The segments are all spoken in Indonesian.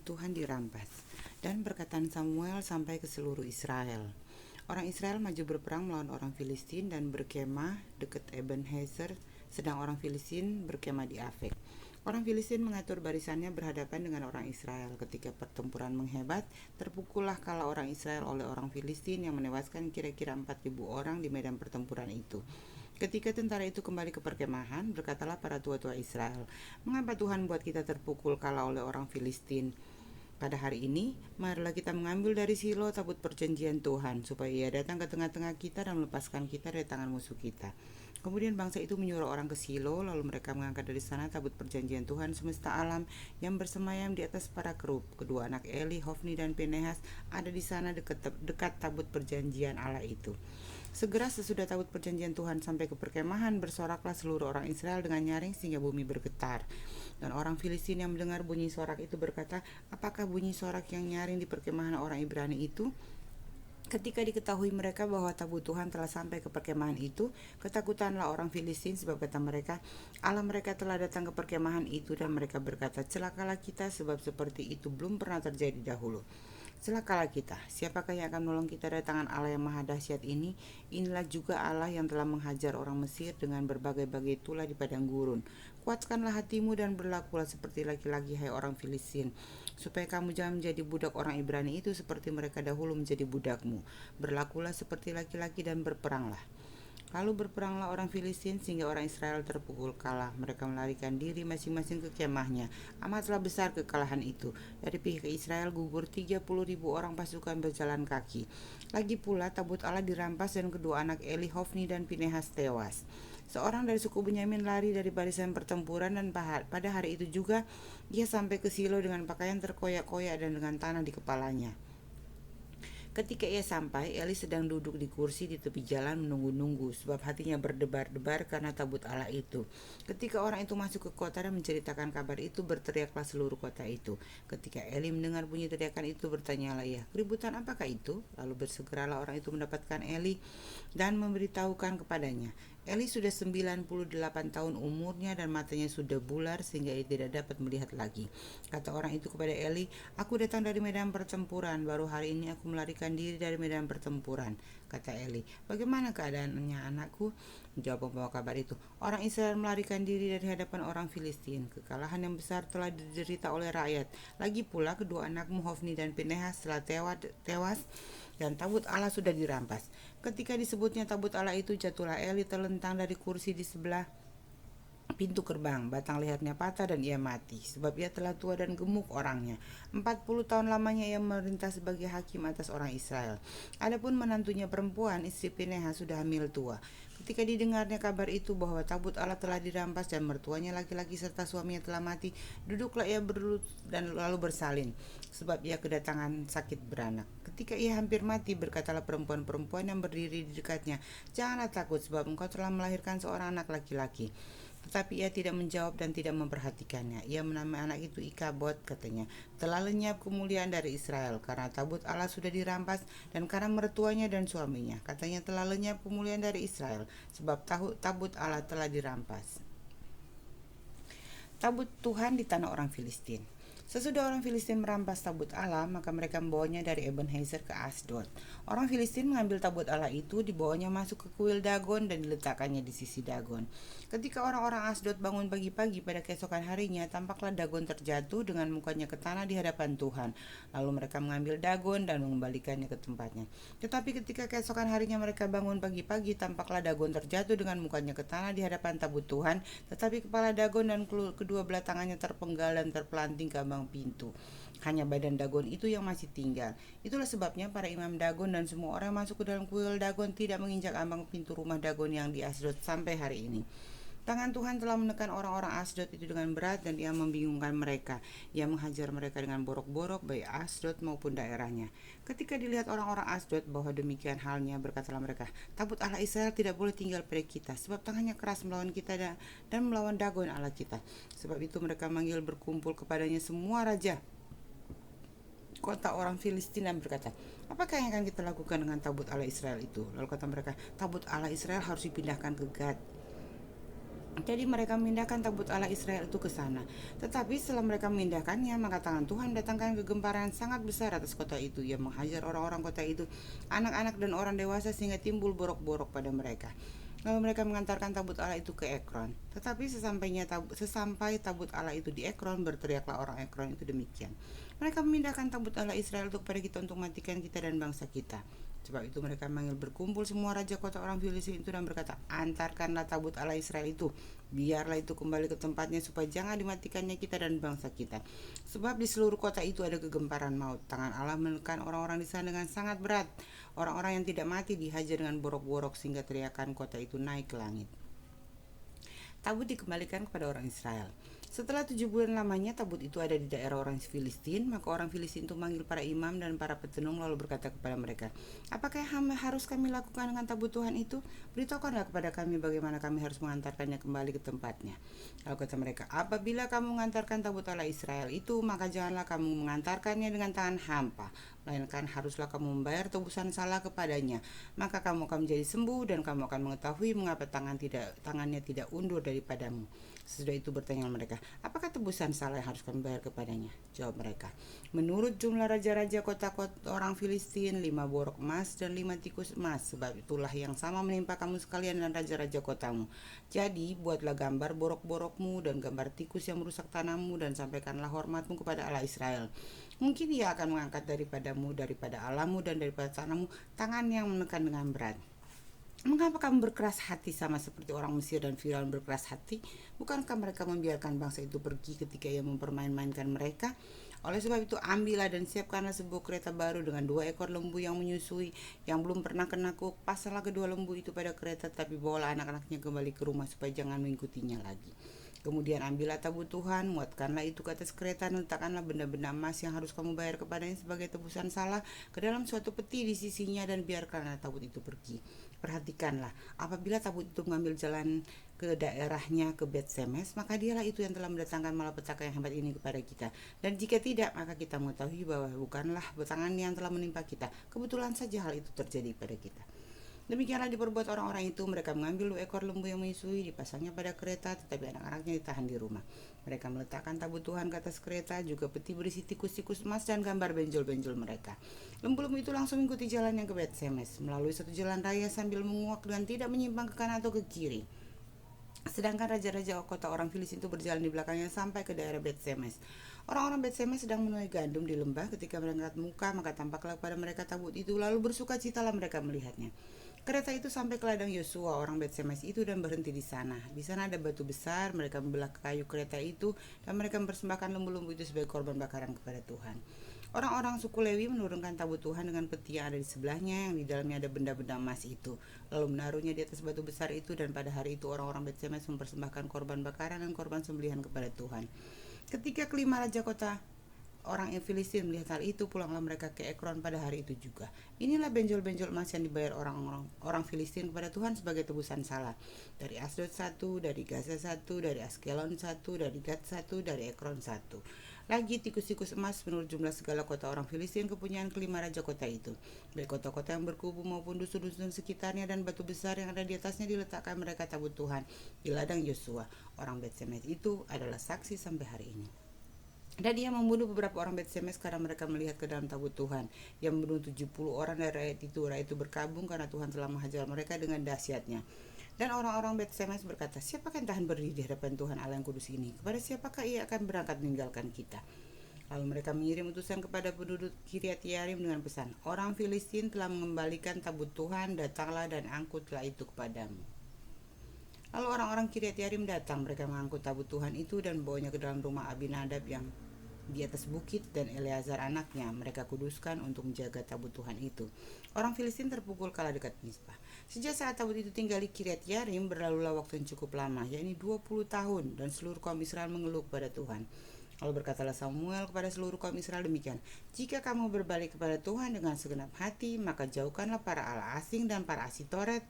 Tuhan dirampas. Dan perkataan Samuel sampai ke seluruh Israel. Orang Israel maju berperang melawan orang Filistin dan berkemah dekat Ebenezer, sedang orang Filistin berkemah di Afek. Orang Filistin mengatur barisannya berhadapan dengan orang Israel. Ketika pertempuran menghebat, terpukullah kala orang Israel oleh orang Filistin yang menewaskan kira-kira 4.000 orang di medan pertempuran itu. Ketika tentara itu kembali ke perkemahan, berkatalah para tua-tua Israel, "Mengapa Tuhan buat kita terpukul kala oleh orang Filistin? Pada hari ini, marilah kita mengambil dari Silo tabut perjanjian Tuhan, supaya ia datang ke tengah-tengah kita dan melepaskan kita dari tangan musuh kita." Kemudian bangsa itu menyuruh orang ke Silo, lalu mereka mengangkat dari sana tabut perjanjian Tuhan semesta alam yang bersemayam di atas para kerub. Kedua anak Eli, Hofni dan Pinehas ada di sana dekat tabut perjanjian Allah itu. Segera sesudah tabut perjanjian Tuhan sampai ke perkemahan, bersoraklah seluruh orang Israel dengan nyaring sehingga bumi bergetar. Dan orang Filistin yang mendengar bunyi sorak itu berkata, "Apakah bunyi sorak yang nyaring di perkemahan orang Ibrani itu?" Ketika diketahui mereka bahwa tabut Tuhan telah sampai ke perkemahan itu, ketakutanlah orang Filistin, sebab kata mereka, "Allah mereka telah datang ke perkemahan itu," dan mereka berkata, "Celakalah kita, sebab seperti itu belum pernah terjadi dahulu. Celakalah kita, siapakah yang akan menolong kita dari tangan Allah yang maha dahsyat ini? Inilah juga Allah yang telah menghajar orang Mesir dengan berbagai-bagai tulah di padang gurun. Kuatkanlah hatimu dan berlakulah seperti laki-laki, hai orang Filistin, supaya kamu jangan menjadi budak orang Ibrani itu seperti mereka dahulu menjadi budakmu. Berlakulah seperti laki-laki dan berperanglah." Lalu berperanglah orang Filistin sehingga orang Israel terpukul kalah. Mereka melarikan diri masing-masing ke kemahnya. Amatlah besar kekalahan itu. Dari pihak Israel gugur 30.000 orang pasukan berjalan kaki. Lagi pula tabut Allah dirampas dan kedua anak Eli, Hofni dan Pinehas tewas. Seorang dari suku Benyamin lari dari barisan pertempuran dan pada hari itu juga dia sampai ke Silo dengan pakaian terkoyak-koyak dan dengan tanah di kepalanya. Ketika ia sampai, Eli sedang duduk di kursi di tepi jalan menunggu-nunggu, sebab hatinya berdebar-debar karena tabut Allah itu. Ketika orang itu masuk ke kota dan menceritakan kabar itu, berteriaklah seluruh kota itu. Ketika Eli mendengar bunyi teriakan itu, bertanyalah ia, "Keributan apakah itu?" Lalu bersegeralah orang itu mendapatkan Eli dan memberitahukan kepadanya. Eli sudah 98 tahun umurnya dan matanya sudah bular sehingga ia tidak dapat melihat lagi. Kata orang itu kepada Eli, "Aku datang dari medan pertempuran, baru hari ini aku melarikan diri dari medan pertempuran." Kata Eli, "Bagaimana keadaannya anakku?" Jawab pembawa kabar itu, "Orang Israel melarikan diri dari hadapan orang Filistin. Kekalahan yang besar telah diderita oleh rakyat. Lagi pula kedua anakmu Hofni dan Pinehas telah tewas dan tabut Allah sudah dirampas." Ketika disebutnya tabut Allah itu, jatuhlah Eli terlentang dari kursi di sebelah pintu gerbang. Batang lehernya patah dan ia mati, sebab ia telah tua dan gemuk orangnya. 40 tahun lamanya ia memerintah sebagai hakim atas orang Israel. Adapun menantunya perempuan, istri Pinehas, sudah hamil tua. Ketika didengarnya kabar itu bahwa tabut Allah telah dirampas dan mertuanya laki-laki serta suaminya telah mati, duduklah ia berlutut dan lalu bersalin, sebab ia kedatangan sakit beranak. Ketika ia hampir mati, berkatalah perempuan-perempuan yang berdiri di dekatnya, "Janganlah takut, sebab engkau telah melahirkan seorang anak laki-laki." Tetapi ia tidak menjawab dan tidak memperhatikannya. Ia menamai anak itu Ikabod, katanya, "Telah lenyap kemuliaan dari Israel, karena tabut Allah sudah dirampas, dan karena mertuanya dan suaminya." Katanya, "Telah lenyap kemuliaan dari Israel, sebab tabut Allah telah dirampas." Tabut Tuhan di tanah orang Filistin. Sesudah orang Filistin merampas tabut Allah, maka mereka membawanya dari Ebenezer ke Asdod. Orang Filistin mengambil tabut Allah itu, dibawanya masuk ke kuil Dagon dan diletakkannya di sisi Dagon. Ketika orang-orang Asdod bangun pagi-pagi pada keesokan harinya, tampaklah Dagon terjatuh dengan mukanya ke tanah di hadapan Tuhan. Lalu mereka mengambil Dagon dan mengembalikannya ke tempatnya. Tetapi ketika keesokan harinya mereka bangun pagi-pagi, tampaklah Dagon terjatuh dengan mukanya ke tanah di hadapan tabut Tuhan, tetapi kepala Dagon dan kedua belah tangannya terpenggal dan terpelanting ke ambang pintu. Hanya badan Dagon itu yang masih tinggal. Itulah sebabnya para imam Dagon dan semua orang yang masuk ke dalam kuil Dagon tidak menginjak ambang pintu rumah Dagon yang di Asdod sampai hari ini. Tangan Tuhan telah menekan orang-orang Asdod itu dengan berat dan ia membingungkan mereka. Ia menghajar mereka dengan borok-borok baik Asdod maupun daerahnya. Ketika dilihat orang-orang Asdod bahwa demikian halnya, berkatalah mereka, "Tabut Allah Israel tidak boleh tinggal pada kita, sebab tangannya keras melawan kita dan melawan Dagon Allah kita." Sebab itu mereka manggil berkumpul kepadanya semua raja kota orang Filistin dan berkata, "Apakah yang akan kita lakukan dengan tabut Allah Israel itu?" Lalu kata mereka, "Tabut Allah Israel harus dipindahkan ke Gad." Jadi mereka memindahkan tabut Allah Israel itu ke sana. Tetapi setelah mereka memindahkannya, maka tangan Tuhan mendatangkan kegemparan sangat besar atas kota itu. Ia menghajar orang-orang kota itu, anak-anak dan orang dewasa, sehingga timbul borok-borok pada mereka. Lalu mereka mengantarkan tabut Allah itu ke Ekron. Tetapi sesampai tabut Allah itu di Ekron, berteriaklah orang Ekron itu demikian. Mereka memindahkan tabut Allah Israel itu kepada kita untuk matikan kita dan bangsa kita. Sebab itu mereka memanggil berkumpul semua raja kota orang Filistin itu dan berkata, antarkanlah tabut Allah Israel itu, biarlah itu kembali ke tempatnya supaya jangan dimatikannya kita dan bangsa kita. Sebab di seluruh kota itu ada kegemparan maut. Tangan Allah menekan orang-orang di sana dengan sangat berat. Orang-orang yang tidak mati dihajar dengan borok-borok sehingga teriakan kota itu naik ke langit. Tabut dikembalikan kepada orang Israel. Setelah 7 bulan lamanya tabut itu ada di daerah orang Filistin, maka orang Filistin itu memanggil para imam dan para petenung lalu berkata kepada mereka, apakah yang harus kami lakukan dengan tabut Tuhan itu? Beritahukanlah kepada kami bagaimana kami harus mengantarkannya kembali ke tempatnya. Lalu kata mereka, apabila kamu mengantarkan tabut Allah Israel itu, maka janganlah kamu mengantarkannya dengan tangan hampa, melainkan haruslah kamu membayar tebusan salah kepadanya. Maka kamu akan menjadi sembuh dan kamu akan mengetahui mengapa tangannya tidak undur daripadamu. Sesudah itu bertanya mereka, apakah tebusan salah yang harus kami bayar kepadanya? Jawab mereka, menurut jumlah raja-raja kota-kota orang Filistin, 5 borok emas dan 5 tikus emas. Sebab itulah yang sama menimpa kamu sekalian dan raja-raja kotamu. Jadi buatlah gambar borok-borokmu dan gambar tikus yang merusak tanahmu, dan sampaikanlah hormatmu kepada Allah Israel. Mungkin ia akan mengangkat daripada Allahmu dan daripada tanahmu tangan yang menekan dengan berat. Mengapa kamu berkeras hati sama seperti orang Mesir dan Firaun berkeras hati? Bukankah mereka membiarkan bangsa itu pergi ketika ia mempermain-mainkan mereka? Oleh sebab itu ambillah dan siapkanlah sebuah kereta baru dengan 2 ekor lembu yang menyusui, yang belum pernah kena kuk. Pasanglah kedua lembu itu pada kereta, tapi bawalah anak-anaknya kembali ke rumah supaya jangan mengikutinya lagi. Kemudian ambillah tabut Tuhan, muatkanlah itu ke atas kereta, dan letakkanlah benda-benda emas yang harus kamu bayar kepadanya sebagai tebusan salah ke dalam suatu peti di sisinya, dan biarkanlah tabut itu pergi. Perhatikanlah, apabila tabut itu mengambil jalan ke daerahnya ke Bet-Semes, maka dialah itu yang telah mendatangkan malapetaka yang hebat ini kepada kita. Dan jika tidak, maka kita mengetahui bahwa bukanlah tangan yang telah menimpa kita. Kebetulan saja hal itu terjadi pada kita. Demikianlah diperbuat orang-orang itu. Mereka mengambil 2 ekor lembu yang menyusui, dipasangnya pada kereta, tetapi anak-anaknya ditahan di rumah. Mereka meletakkan tabut Tuhan ke atas kereta, juga peti berisi tikus-tikus emas dan gambar benjol-benjol mereka. Lembu-lembu itu langsung mengikuti jalannya ke Bet-Semes, melalui satu jalan raya sambil menguak dan tidak menyimpang ke kanan atau ke kiri. Sedangkan raja-raja kota orang Filistin itu berjalan di belakangnya sampai ke daerah Bet-Semes. Orang-orang Bet-Semes sedang menuai gandum di lembah. Ketika mereka angkat muka, maka tampaklah kepada mereka tabut itu, lalu bersukacitalah mereka melihatnya. Kereta itu sampai ke ladang Yosua orang Bet-Semes itu dan berhenti di sana. Di sana ada batu besar. Mereka membelah kayu kereta itu dan mereka mempersembahkan lembu-lembu itu sebagai korban bakaran kepada Tuhan. Orang-orang suku Lewi menurunkan tabut Tuhan dengan peti yang ada di sebelahnya, yang di dalamnya ada benda-benda emas itu, lalu menaruhnya di atas batu besar itu. Dan pada hari itu orang-orang Bet-Semes mempersembahkan korban bakaran dan korban sembelihan kepada Tuhan. Ketika kelima raja kota orang Filistin melihat hal itu, pulanglah mereka ke Ekron pada hari itu juga. Inilah benjol-benjol emas yang dibayar orang Filistin kepada Tuhan sebagai tebusan salah. Dari Asdod 1, dari Gaza 1, dari Askelon 1, dari Gad 1, dari Ekron 1. Lagi tikus-tikus emas menurut jumlah segala kota orang Filistin kepunyaan kelima raja kota itu. Baik kota-kota yang berkubu maupun dusun-dusun sekitarnya dan batu besar yang ada di atasnya diletakkan mereka tabut Tuhan di ladang Yosua. Orang Bet-Semes itu adalah saksi sampai hari ini. Dan dia membunuh beberapa orang Bet-Semes karena mereka melihat ke dalam tabut Tuhan. Ia membunuh 70 orang dari rakyat itu. Rakyat itu berkabung karena Tuhan telah menghajar mereka dengan dahsyatnya. Dan orang-orang Bet-Semes berkata, siapakah yang tahan berdiri di hadapan Tuhan Allah yang kudus ini? Kepada siapakah ia akan berangkat meninggalkan kita? Lalu mereka mengirim utusan kepada penduduk Kiryat Yearim dengan pesan, orang Filistin telah mengembalikan tabut Tuhan, datanglah dan angkutlah itu kepadamu. Lalu orang-orang Kiryat Yearim datang, mereka mengangkut tabut Tuhan itu dan membawanya ke dalam rumah Abinadab yang di atas bukit, dan Eleazar anaknya mereka kuduskan untuk menjaga tabut Tuhan itu. Orang Filistin terpukul kalah dekat Mizpah. Sejak saat tabut itu tinggal di Kiryat Yearim, berlalulah waktu yang cukup lama, yakni 20 tahun, dan seluruh kaum Israel mengeluh kepada Tuhan. Lalu berkatalah Samuel kepada seluruh kaum Israel demikian, jika kamu berbalik kepada Tuhan dengan segenap hati, maka jauhkanlah para Allah asing dan para Asitoret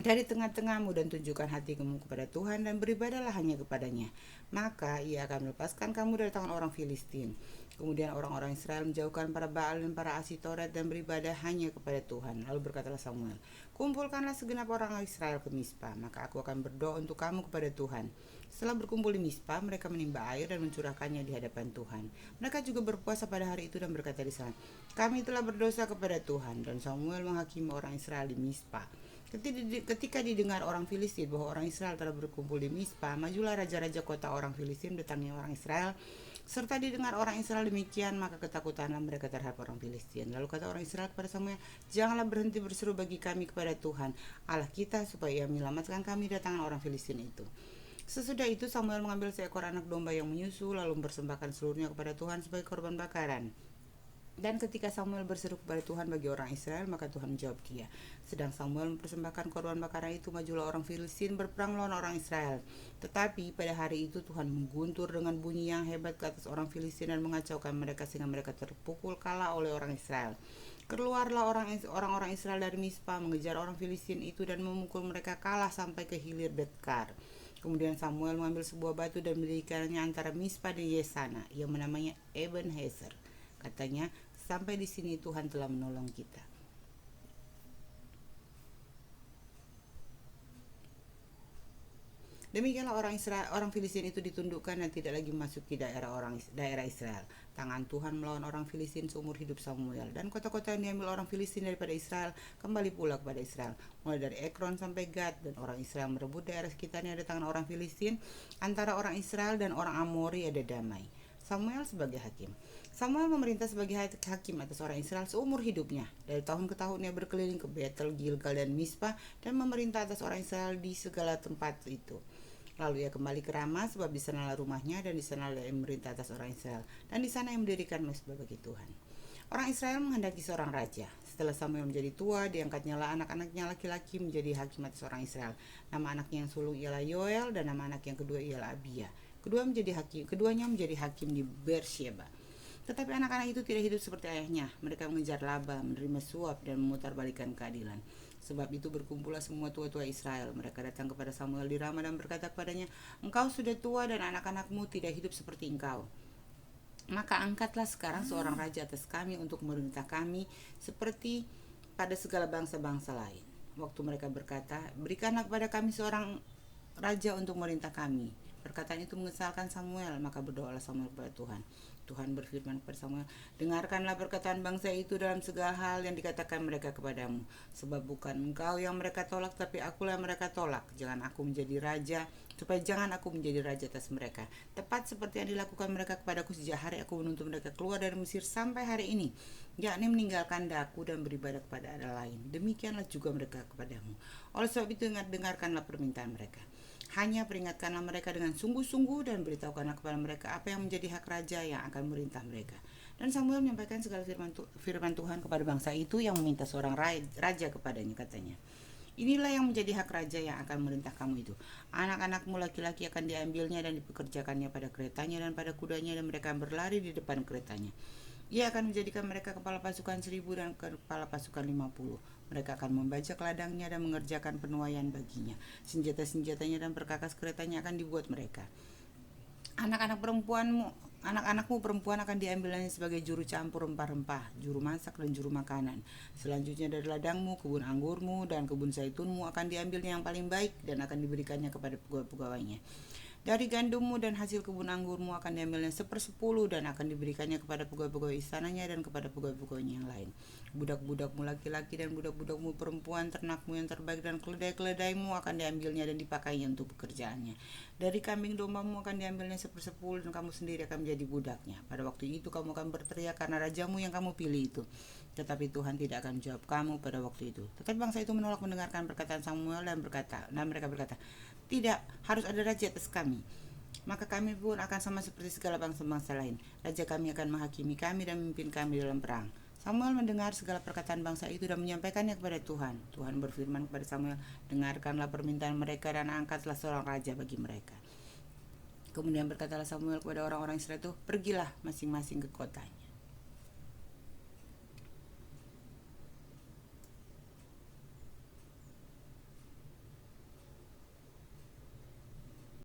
dari tengah-tengahmu dan tunjukkan hatimu kepada Tuhan dan beribadahlah hanya kepadanya. Maka ia akan melepaskan kamu dari tangan orang Filistin. Kemudian orang-orang Israel menjauhkan para Baal dan para Asitoret dan beribadah hanya kepada Tuhan. Lalu berkatalah Samuel, kumpulkanlah segenap orang Israel ke Mispa, maka aku akan berdoa untuk kamu kepada Tuhan. Setelah berkumpul di Mispa, mereka menimba air dan mencurahkannya di hadapan Tuhan. Mereka juga berpuasa pada hari itu dan berkata di sana, kami telah berdosa kepada Tuhan. Dan Samuel menghakimi orang Israel di Mispa. Ketika didengar orang Filistin bahwa orang Israel telah berkumpul di Mispa, majulah raja-raja kota orang Filistin mendatangi orang Israel. Serta didengar orang Israel demikian, maka ketakutanlah mereka terhadap orang Filistin. Lalu kata orang Israel kepada Samuel, janganlah berhenti berseru bagi kami kepada Tuhan Allah kita, supaya ia menyelamatkan kami dari tangan orang Filistin itu. Sesudah itu Samuel mengambil seekor anak domba yang menyusu, lalu mempersembahkan seluruhnya kepada Tuhan sebagai korban bakaran. Dan ketika Samuel berseru kepada Tuhan bagi orang Israel, maka Tuhan menjawab dia. Sedang Samuel mempersembahkan korban bakaran itu, majulah orang Filistin berperang melawan orang Israel. Tetapi pada hari itu Tuhan mengguntur dengan bunyi yang hebat ke atas orang Filistin dan mengacaukan mereka sehingga mereka terpukul kalah oleh orang Israel. Keluarlah orang-orang Israel dari Mispa mengejar orang Filistin itu dan memukul mereka kalah sampai ke hilir Betkar. Kemudian Samuel mengambil sebuah batu dan mendirikannya antara Mispa dan Yesana, yang namanya Ebenhezer. Katanya, sampai di sini Tuhan telah menolong kita. Demikianlah orang Filistin itu ditundukkan dan tidak lagi masuk ke daerah Israel. Tangan Tuhan melawan orang Filistin seumur hidup Samuel, dan kota-kota yang diambil orang Filistin daripada Israel kembali pula kepada Israel, mulai dari Ekron sampai Gad, dan orang Israel merebut daerah sekitarnya dari tangan orang Filistin. Antara orang Israel dan orang Amori ada damai. Samuel sebagai hakim. Samuel memerintah sebagai hakim atas orang Israel seumur hidupnya. Dari tahun ke tahun ia berkeliling ke Betel, Gilgal, dan Mispa dan memerintah atas orang Israel di segala tempat itu. Lalu ia kembali ke Rama, sebab di sanalah rumahnya, dan di sanalah ia memerintah atas orang Israel, dan di sana ia mendirikan mezbah bagi Tuhan. Orang Israel menghendaki seorang raja. Setelah Samuel menjadi tua, diangkatnya lah anak-anaknya laki-laki menjadi hakim atas orang Israel. Nama anaknya yang sulung ialah Yoel, dan nama anak yang kedua ialah Abia. Keduanya menjadi hakim di Beersheba. Tetapi anak-anak itu tidak hidup seperti ayahnya. Mereka mengejar laba, menerima suap, dan memutarbalikkan keadilan. Sebab itu berkumpullah semua tua-tua Israel. Mereka datang kepada Samuel di Rama dan berkata kepadanya, engkau sudah tua dan anak-anakmu tidak hidup seperti engkau. Maka angkatlah sekarang seorang raja atas kami untuk memerintah kami seperti pada segala bangsa-bangsa lain. Waktu mereka berkata, berikanlah kepada kami seorang raja untuk memerintah kami. Perkataan itu mengesalkan Samuel, maka berdoalah Samuel kepada Tuhan. Tuhan berfirman kepada Samuel, dengarkanlah perkataan bangsa itu dalam segala hal yang dikatakan mereka kepadamu. Sebab bukan engkau yang mereka tolak, tapi akulah yang mereka tolak. Jangan aku menjadi raja atas mereka. Tepat seperti yang dilakukan mereka kepadaku sejak hari aku menuntun mereka keluar dari Mesir sampai hari ini, yakni meninggalkan daku dan beribadah kepada Allah lain. Demikianlah juga mereka kepadamu. Oleh sebab itu dengarkanlah permintaan mereka. Hanya peringatkanlah mereka dengan sungguh-sungguh dan beritahukanlah kepada mereka apa yang menjadi hak raja yang akan memerintah mereka. Dan Samuel menyampaikan segala firman Tuhan kepada bangsa itu yang meminta seorang raja kepadanya, katanya, inilah yang menjadi hak raja yang akan memerintah kamu itu. Anak-anakmu laki-laki akan diambilnya dan dipekerjakannya pada keretanya dan pada kudanya, dan mereka berlari di depan keretanya. Ia akan menjadikan mereka kepala pasukan 1.000 dan kepala pasukan 50. Mereka akan membajak ladangnya dan mengerjakan penuaian baginya. Senjata-senjatanya dan perkakas keretanya akan dibuat mereka. Anak-anakmu perempuan akan diambilnya sebagai juru campur rempah-rempah, juru masak dan juru makanan. Selanjutnya dari ladangmu, kebun anggurmu dan kebun zaitunmu akan diambilnya yang paling baik dan akan diberikannya kepada pegawai-pegawainya. Dari gandummu dan hasil kebun anggurmu akan diambilnya 1/10 dan akan diberikannya kepada pegawai-pegawai istananya dan kepada pegawai-pegawainya yang lain. Budak-budakmu laki-laki dan budak-budakmu perempuan, ternakmu yang terbaik dan keledai-keledaimu akan diambilnya dan dipakainya untuk pekerjaannya. Dari kambing dombamu akan diambilnya 1/10 dan kamu sendiri akan menjadi budaknya. Pada waktu itu kamu akan berteriak karena rajamu yang kamu pilih itu. Tetapi Tuhan tidak akan menjawab kamu pada waktu itu. Tetapi bangsa itu menolak mendengarkan perkataan Samuel dan mereka berkata, tidak, harus ada raja atas kami. Maka kami pun akan sama seperti segala bangsa-bangsa lain. Raja kami akan menghakimi kami dan memimpin kami dalam perang. Samuel mendengar segala perkataan bangsa itu dan menyampaikannya kepada Tuhan. Tuhan berfirman kepada Samuel, dengarkanlah permintaan mereka dan angkatlah seorang raja bagi mereka. Kemudian berkatalah Samuel kepada orang-orang Israel itu, pergilah masing-masing ke kotanya.